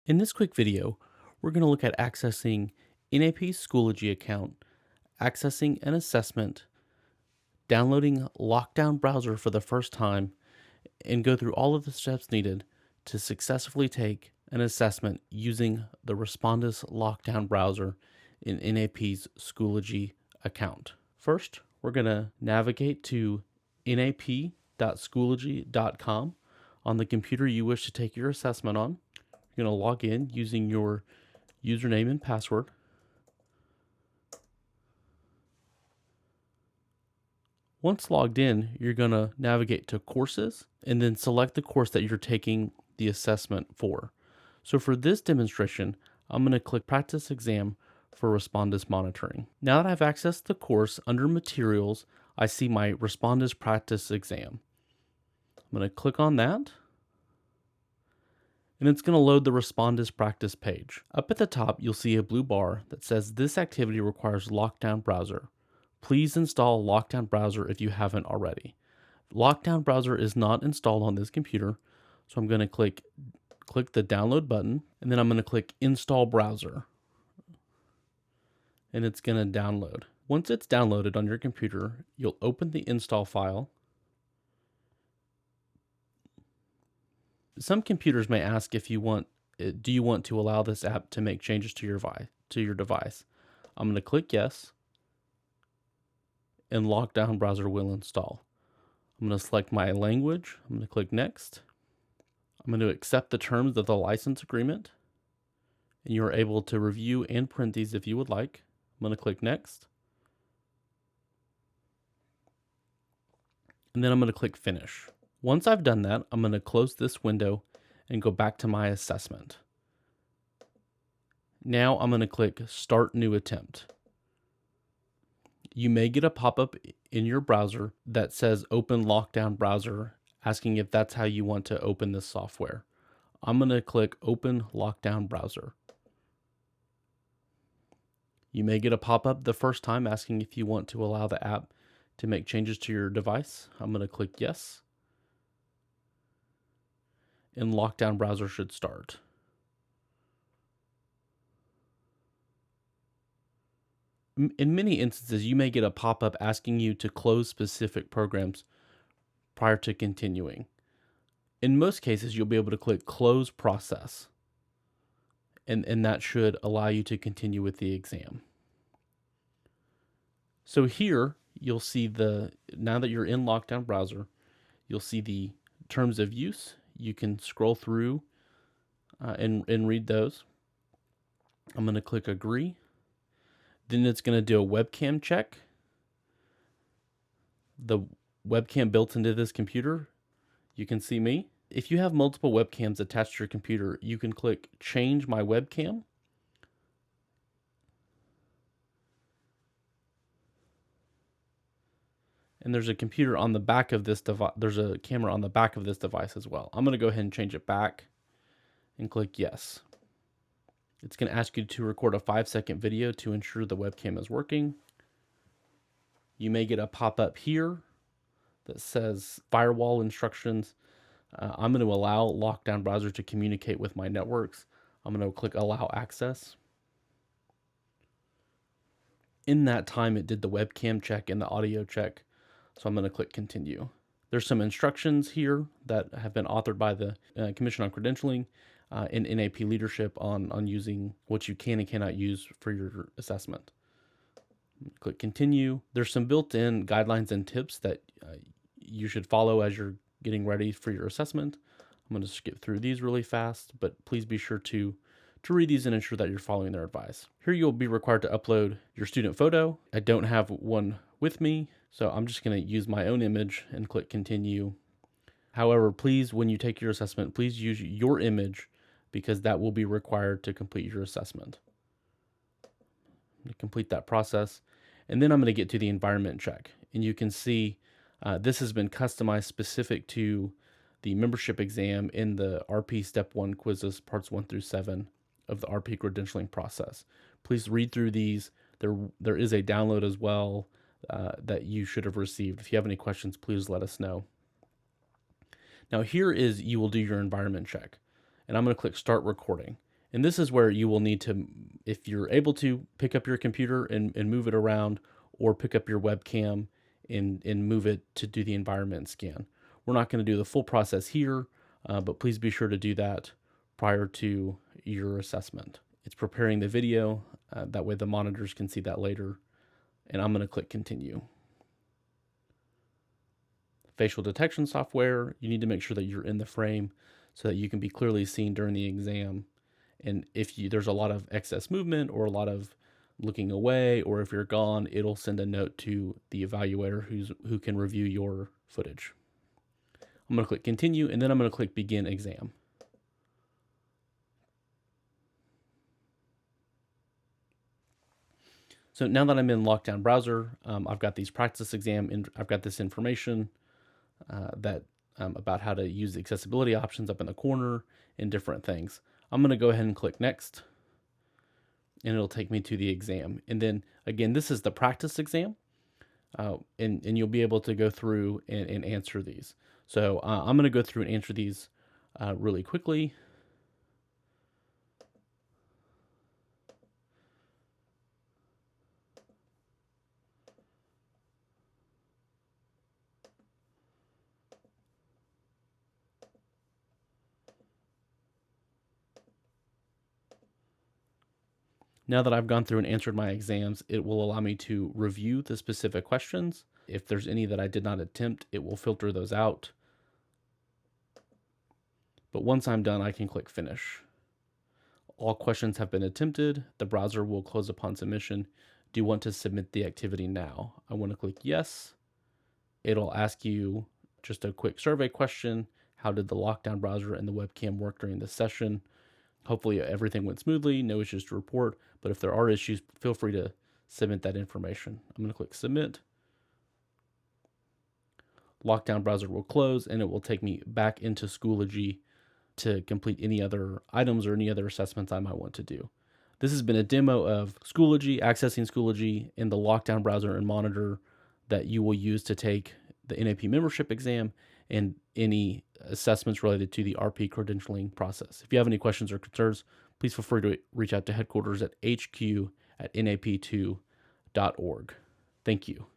In this quick video, we're going to look at accessing NAP's Schoology account, accessing an assessment, downloading LockDown browser for the first time, and go through all of the steps needed to successfully take an assessment using the Respondus LockDown browser in NAP's Schoology account. First, we're going to navigate to nap.schoology.com on the computer you wish to take your assessment on. You're going to log in using your username and password. Once logged in, you're going to navigate to courses and then select the course that you're taking the assessment for. So for this demonstration, I'm going to click Practice Exam for Respondus Monitoring. Now that I've accessed the course, under Materials, I see my Respondus Practice Exam. I'm going to click on that, and it's going to load the Respondus practice page. Up at the top, you'll see a blue bar that says this activity requires LockDown browser. Please install LockDown browser if you haven't already. LockDown browser is not installed on this computer, so I'm going to click the download button, and then I'm going to click install browser, and it's going to download. Once it's downloaded on your computer, you'll open the install file. Some computers may ask if you want, do you want to allow this app to make changes to your device? I'm going to click yes, and LockDown browser will install. I'm going to select my language. I'm going to click next. I'm going to accept the terms of the license agreement, and you are able to review and print these if you would like. I'm going to click next, and then I'm going to click finish. Once I've done that, I'm going to close this window and go back to my assessment. Now I'm going to click Start New Attempt. You may get a pop-up in your browser that says Open LockDown Browser, asking if that's how you want to open this software. I'm going to click Open LockDown Browser. You may get a pop-up the first time asking if you want to allow the app to make changes to your device. I'm going to click yes, and LockDown browser should start. In many instances, you may get a pop-up asking you to close specific programs prior to continuing. In most cases, you'll be able to click Close Process, and that should allow you to continue with the exam. So here, you'll see now that you're in LockDown browser, you'll see the terms of use. You can scroll through and read those. I'm going to click Agree. Then it's going to do a webcam check. The webcam built into this computer, you can see me. If you have multiple webcams attached to your computer, you can click Change My Webcam. And there's a computer on the back of this device. There's a camera on the back of this device as well. I'm going to go ahead and change it back and click yes. It's going to ask you to record a 5-second video to ensure the webcam is working. You may get a pop-up here that says firewall instructions. I'm going to allow LockDown browser to communicate with my networks. I'm going to click allow access. In that time, it did the webcam check and the audio check. So I'm going to click continue. There's some instructions here that have been authored by the Commission on Credentialing and NAP leadership on using what you can and cannot use for your assessment. Click continue. There's some built-in guidelines and tips that you should follow as you're getting ready for your assessment. I'm going to skip through these really fast, but please be sure to read these and ensure that you're following their advice. Here you'll be required to upload your student photo. I don't have one with me, so I'm just going to use my own image and click continue. However, please, when you take your assessment, please use your image because that will be required to complete your assessment. I'm going to complete that process, and then I'm going to get to the environment check. And you can see this has been customized specific to the membership exam in the RP Step 1 quizzes, parts 1 through 7 of the RP credentialing process. Please read through these. There is a download as well that you should have received. If you have any questions, please let us know. Now here is, you will do your environment check. And I'm going to click Start Recording. And this is where you will need to, if you're able to, pick up your computer and move it around, or pick up your webcam and move it to do the environment scan. We're not going to do the full process here, but please be sure to do that prior to your assessment. It's preparing the video, that way the monitors can see that later. And I'm going to click continue. Facial detection software, you need to make sure that you're in the frame so that you can be clearly seen during the exam. And if there's a lot of excess movement or a lot of looking away, or if you're gone, it'll send a note to the evaluator who can review your footage. I'm going to click continue, and then I'm going to click begin exam. So now that I'm in LockDown browser, I've got these practice exam, and I've got this information about how to use the accessibility options up in the corner and different things. I'm going to go ahead and click next, and it'll take me to the exam. And then again, this is the practice exam, and you'll be able to go through and answer these. So I'm going to go through and answer these really quickly. Now that I've gone through and answered my exams, it will allow me to review the specific questions. If there's any that I did not attempt, it will filter those out. But once I'm done, I can click finish. All questions have been attempted. The browser will close upon submission. Do you want to submit the activity now? I want to click yes. It'll ask you just a quick survey question. How did the LockDown browser and the webcam work during the session? Hopefully everything went smoothly, no issues to report, but if there are issues, feel free to submit that information. I'm going to click submit. LockDown browser will close, and it will take me back into Schoology to complete any other items or any other assessments I might want to do. This has been a demo of Schoology, accessing Schoology in the LockDown browser and monitor that you will use to take the NAP membership exam and any assessments related to the RP credentialing process. If you have any questions or concerns, please feel free to reach out to headquarters at hq@nap2.org. Thank you.